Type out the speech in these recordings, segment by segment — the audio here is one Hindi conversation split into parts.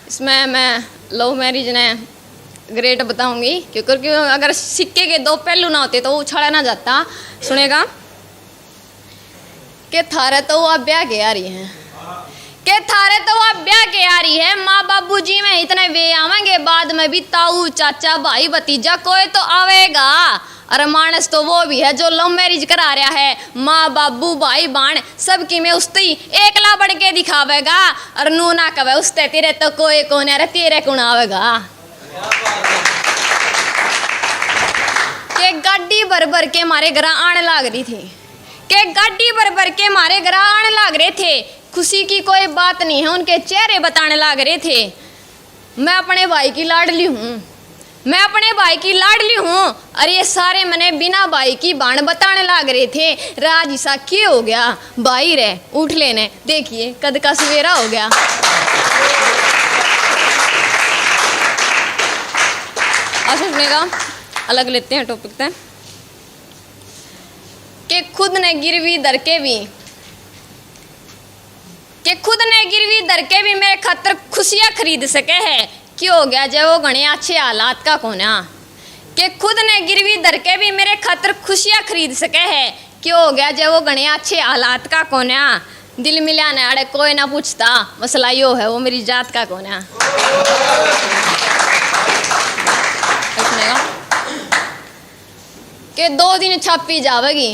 इसमें मैं लव मैरिज ने ग्रेट बताऊंगी, क्योंकि अगर सिक्के के दो पहलू ना होते तो वो उछाला ना जाता। सुनेगा कि थारे तो वो ब्याह के आ रही है, के थारे तो वो ब्याह के आ रही है। माँ बाबू जी में इतने वे आवेंगे, बाद में भी ताऊ चाचा भाई भतीजा कोई तो आवेगा। अरे मानस तो वो भी है जो लव मैरिज करा रहा है, माँ बाबू भाई बहन सबकी में उसते ही एकला बढ़ के दिखावेगा। और नू ना कवे उसते तेरे तो कोई कौन है, तेरे कौन आवेगा। के गाड़ी भर भर के मारे घर आने लाग रही थी, के गाड़ी भर भर के मारे घर आने लाग रहे थे। खुशी की कोई बात नहीं है, उनके चेहरे बताने लाग रहे थे। मैं अपने भाई की लाडली हूँ, मैं अपने भाई की लाडली हूँ। अरे ये सारे मने बिना भाई की बाण बताने लाग रहे थे। राज ईसा क्या हो गया भाई रे, उठ लेने, देखिए कद का सवेरा हो गया। अच्छा सुनेगा, अलग लेते हैं टॉपिक से। कि खुद ने गिरवी धर के भी, कि खुद ने गिरवी धर के भी मेरे खातर खुशियां खरीद सके है। क्यों हो गया जब वो घने अच्छे हालात का कोना, कि खुद ने गिरवी धर के भी मेरे खातर खुशियां खरीद सके है। क्यों हो गया जब वो घने अच्छे हालात का कोना। दिल मिलाने अड़े कोई ना पूछता, मसला यो है वो मेरी जात का कोना। कि 2 दिन छापी जावेगी,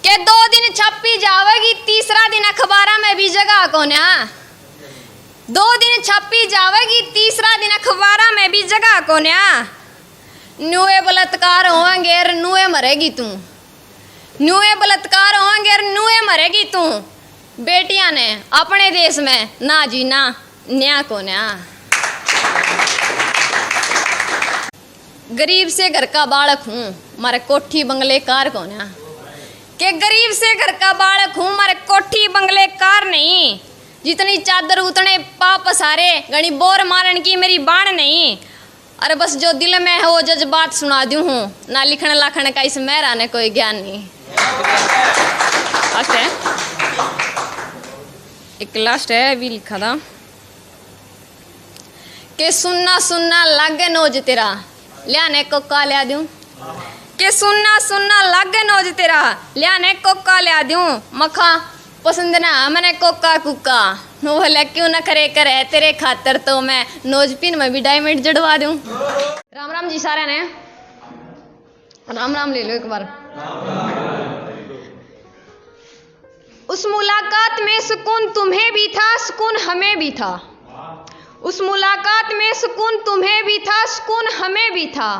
के 2 दिन छापी जावेगी, तीसरा दिन अखबारा में भी जगह कोना। 2 दिन छापी जावेगी, तीसरा दिन अखबारा में भी जगह कोना। नुए बलात्कार होंगे और नुए मरेगी तू, नुए बलात्कार होंगे और नुए मरेगी तू। बेटियां ने अपने देश में ना जीना न्या कोना। गरीब से घर का बालक हूँ, मारे कोठी बंगले कार कोना। के गरीब से घर का बालक हूँ, मारे कोठी बंगले कार नहीं। जितनी चादर उतने पाप सारे, घनी बोर मारन की मेरी बाण नहीं। अरे बस जो दिल में है वो जज्बात सुना दूँ हूँ, ना लिखने लाखने का इस मेरा ने कोई ज्ञान नहीं। लास्ट है, एक लास्ट है भी लिखा था कि सुनना सुनना लागे नोज तेरा, लियाने कोका लिया दूं। के सुनना सुनना लागे नोज तेरा, लियाने कोका लिया दूं। मखा पसंद ना मैंने कोका कुका, नो भले क्यों ना करे करे तेरे खातर तो मैं नोज पिन में भी डायमंड जड़वा दूं। राम राम जी सारे ने, राम राम ले लो एक बार। उस मुलाकात में सुकून तुम्हें भी था, सुकून हमें भी था। उस मुलाकात में सुकून तुम्हें भी था, सुकून हमें भी था।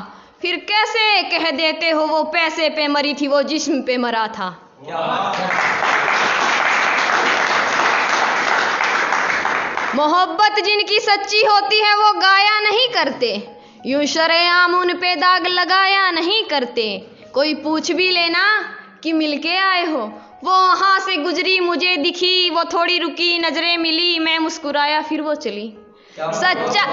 फिर कैसे कह देते हो वो पैसे पे मरी थी, वो जिस्म पे मरा था। मोहब्बत जिनकी सच्ची होती है वो गाया नहीं करते, यूं शरेआम उन पे दाग लगाया नहीं करते। कोई पूछ भी लेना कि मिलके आए हो, वो वहां से गुजरी मुझे दिखी, वो थोड़ी रुकी नजरें मिली, मैं मुस्कुराया फिर वो चली। सच्चा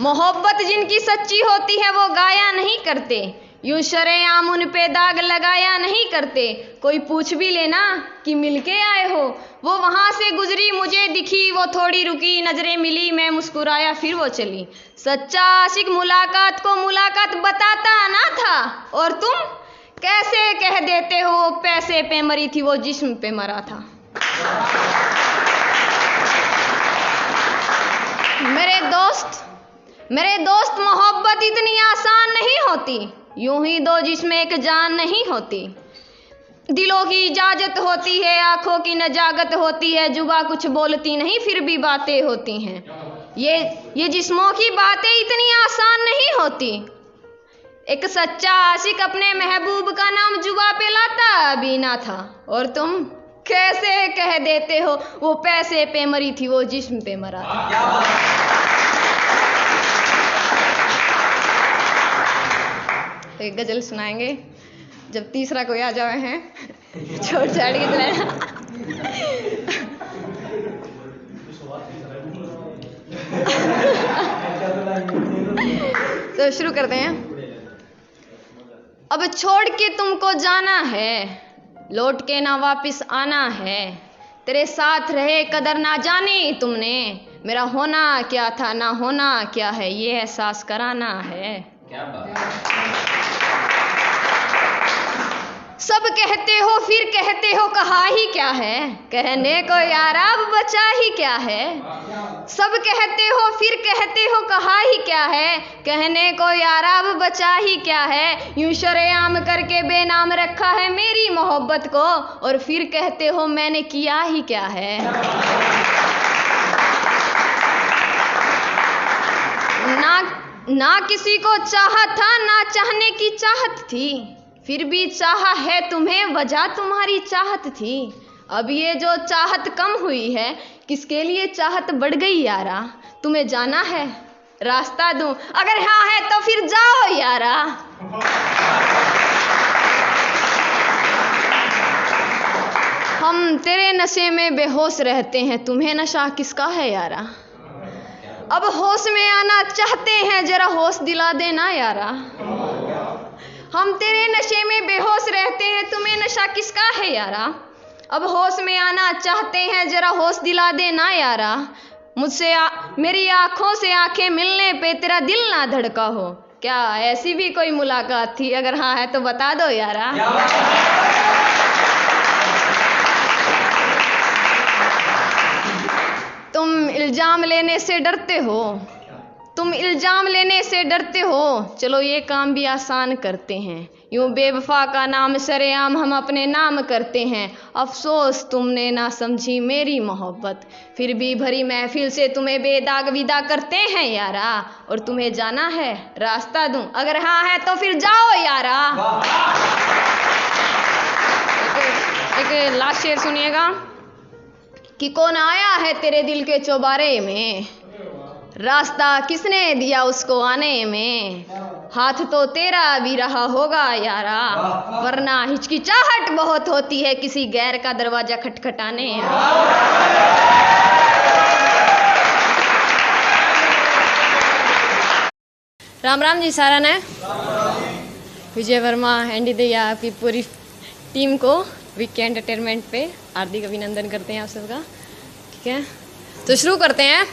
मोहब्बत जिनकी सच्ची होती है वो गाया नहीं करते, यूं शरेआम उन पे दाग लगाया नहीं करते। कोई पूछ भी लेना कि मिलके आए हो, वो वहां से गुजरी मुझे दिखी, वो थोड़ी रुकी नजरें मिली, मैं मुस्कुराया फिर वो चली। सच्चा आशिक मुलाकात को मुलाकात बताता ना था, और तुम कैसे कह देते हो वो पैसे पे मरी थी, वो जिस्म पे मरा था। मेरे दोस्त मोहब्बत इतनी आसान नहीं होती, यूं ही 2 जिस्म एक जान नहीं होती। दिलों की इजाजत होती है, आंखों की नजाकत होती है, जुबा कुछ बोलती नहीं फिर भी बातें होती हैं। ये जिस्मों की बातें इतनी आसान नहीं होती। एक सच्चा आशिक अपने महबूब का नाम जुबा पे लाता भी ना था, और तुम कैसे कह देते हो वो पैसे पे मरी थी, वो जिस्म पे मरा था। एक गजल सुनाएंगे, जब तीसरा कोई आ जाए हैं छोड़ छाड़ के चलाना। तो शुरू करते हैं। अब छोड़ के तुमको जाना है, लौट के ना वापिस आना है। तेरे साथ रहे कदर ना जानी तुमने, मेरा होना क्या था ना होना क्या है ये एहसास कराना है। क्या बात। सब कहते हो फिर कहते हो कहा ही क्या है, कहने को यार अब बचा ही क्या है। सब कहते हो फिर कहते हो कहा ही क्या है, कहने को यार अब बचा ही क्या है। यूं शरेआम करके बेनाम रखा है मेरी मोहब्बत को, और फिर कहते हो मैंने किया ही क्या है। ना किसी को चाहा था ना चाहने की चाहत थी, फिर भी चाहा है तुम्हें वजह तुम्हारी चाहत थी। अब ये जो चाहत कम हुई है किसके लिए चाहत बढ़ गई यारा, तुम्हें जाना है रास्ता दूं अगर हाँ है तो फिर जाओ यारा। हम तेरे नशे में बेहोश रहते हैं, तुम्हें नशा किसका है यारा। अब होश में आना चाहते हैं जरा होश दिला देना यारा। हम तेरे नशे में बेहोश रहते हैं, तुम्हें नशा किसका है यारा। अब होश में आना चाहते हैं जरा होश दिला देना यारा। मुझसे मेरी आंखों से आंखें मिलने पे तेरा दिल ना धड़का हो, क्या ऐसी भी कोई मुलाकात थी, अगर हाँ है तो बता दो यारा। तुम इल्जाम लेने से डरते हो, तुम इल्जाम लेने से डरते हो, चलो ये काम भी आसान करते हैं। यूं बेवफा का नाम सरेआम हम अपने नाम करते हैं। अफसोस तुमने ना समझी मेरी मोहब्बत, फिर भी भरी महफिल से तुम्हें बेदाग विदा करते हैं यारा। और तुम्हें जाना है रास्ता दूं अगर हाँ है तो फिर जाओ यारा। एक लास्ट शेर सुनिएगा कि कौन आया है तेरे दिल के चौबारे में, रास्ता किसने दिया उसको आने में। हाथ तो तेरा भी रहा होगा यारा, वरना हिचकिचाहट बहुत होती है किसी गैर का दरवाजा खटखटाने। राम राम जी सारा ने विजय वर्मा एंडी दैया आपकी पूरी टीम को वीके एंटरटेनमेंट पे हार्दिक अभिनंदन करते हैं आप सबका। ठीक है तो शुरू करते हैं।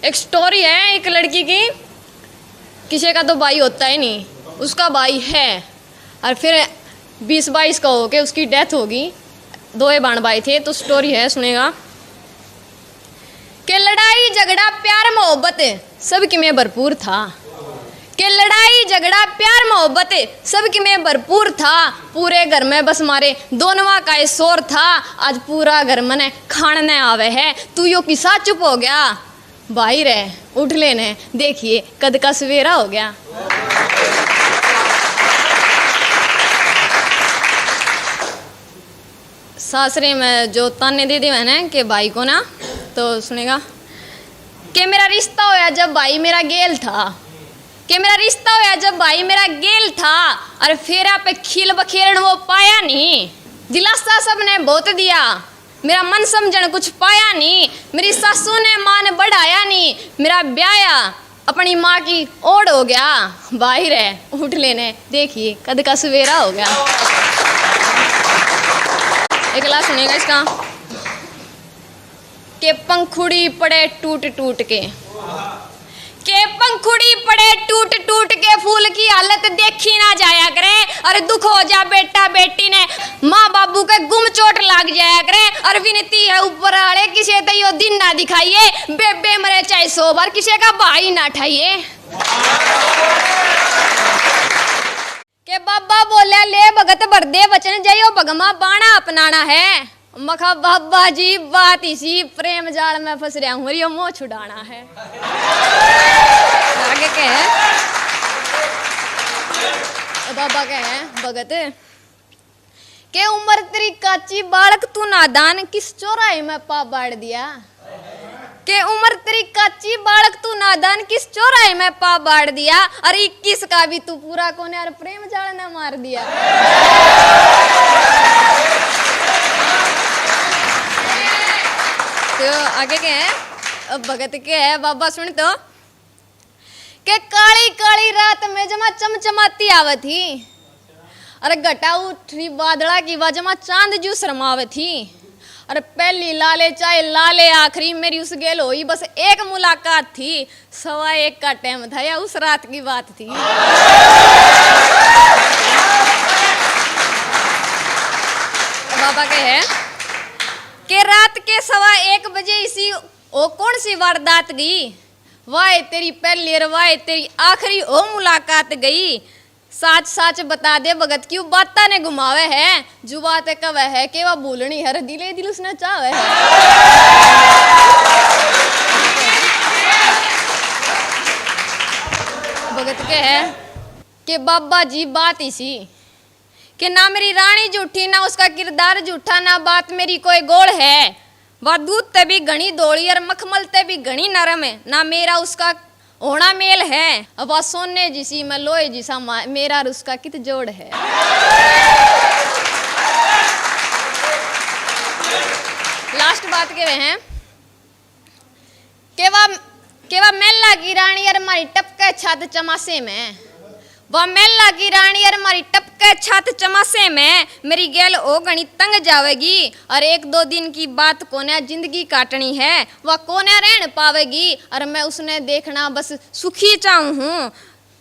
एक स्टोरी है एक लड़की की, किसी का तो भाई होता ही नहीं, उसका भाई है और फिर 20-22 का हो के उसकी डेथ होगी। 2 बाण भाई थे। तो स्टोरी है सुनेगा कि लड़ाई झगड़ा प्यार मोहब्बत सबकी में भरपूर था, कि लड़ाई झगड़ा प्यार मोहब्बत सबकी में भरपूर था। पूरे घर में बस मारे दोनों का ये शोर था, आज पूरा घर मने खाने आवे है, तू यो किसा चुप हो गया। भाई रे उठ लेने देखिए कद का सवेरा हो गया। सासरे में जो ताने दे दी मैंने कि भाई को ना, तो सुनेगा कि मेरा रिश्ता होया जब भाई मेरा गेल था, कि मेरा रिश्ता होया जब भाई मेरा गेल था, और फेरा पे खिल बखेरन वो पाया नहीं। दिलासा सबने बहुत दिया, मेरा मन समझन कुछ पाया नहीं। मेरी सासू ने मान बढ़ाया नहीं, मेरा ब्याया अपनी माँ की ओढ़ हो गया। भाई रे उठ लेने देखिए कद का सवेरा हो गया। एक लास्ट सुनेगा इसका कि पंखुड़ी पड़े टूट टूट के पंखुड़ी पड़े टूट टूट के, फूल की हालत देखी ना जाया करे। और दुख हो जा बेटा बेटी ने, माँ बाबू के गुम चोट लाग जाया करे। और विनती है ऊपर वाले किसी तो दिन ना दिखाइए, बेबे मरे चाहे 100 बार किसी का भाई ना ठाइए। के बाबा बोले ले भगत बरदे वचन जयो भगमा बाणा अपनाना है। मखा बाबा जी बात इसी प्रेम जाल में फंस रहा हूँ, यो मोह छुड़ाना है। आगे क्या है बाबा क्या है भगत के उम्र तेरी काची बालक तू नादान किस चौराहे में पा बाढ़ दिया। के उम्र तेरी काची बालक तू नादान किस चौराहे में पा बाढ़ दिया। और 21 का भी तू पूरा कोने और प्रेम जाल ने मार दिया। तो आगे क्या है अब भगत क्या है बाबा सुन तो के काली काली रात में जमा चमचमाती आवत थी, अरे घटा उठी बादला की वजह चांद जू शर्मावे थी। अरे पहली लाले चाहे लाले आखिरी मेरी उस गेल हुई बस एक मुलाकात थी। 1:15 का टाइम था या उस रात की बात थी। बाबा के है कि रात के 1:15 बजे इसी ओ कौन सी वारदात गई। वाह तेरी पहली और वाह तेरी आखिरी ओ मुलाकात गई। साच साच बता दे भगत क्यों बाता ने घुमावे है। जो बात कब है कि वह भूलनी हर दिले दिल उसने चाहे है। भगत के है कि बाबा जी बात इसी कि ना मेरी रानी झूठी ना उसका किरदार झूठा ना बात मेरी कोई गोल है। वह दूध ते भी घनी दौड़ी और मखमल ते भी घनी नरम है। ना मेरा उसका होना मेल है। अब वह सोने जिसी मैं लोहे जिसा मेरा और उसका कित जोड़ है। लास्ट बात के वे हैं कि वह मेला की रानी और मारी टपके छत चमासे में। वह मेला की रानी और मारी टपके छत चमासे में मेरी गेल ओ गणी तंग जावेगी। और 1-2 दिन की बात कोने जिंदगी काटनी है। वह कोने रहन पावेगी और मैं उसने देखना बस सुखी चाहूँ हूँ।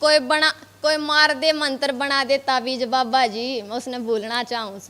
कोई मार दे मंत्र बना दे ताबीज बाबा जी मैं उसने भूलना चाहूँ।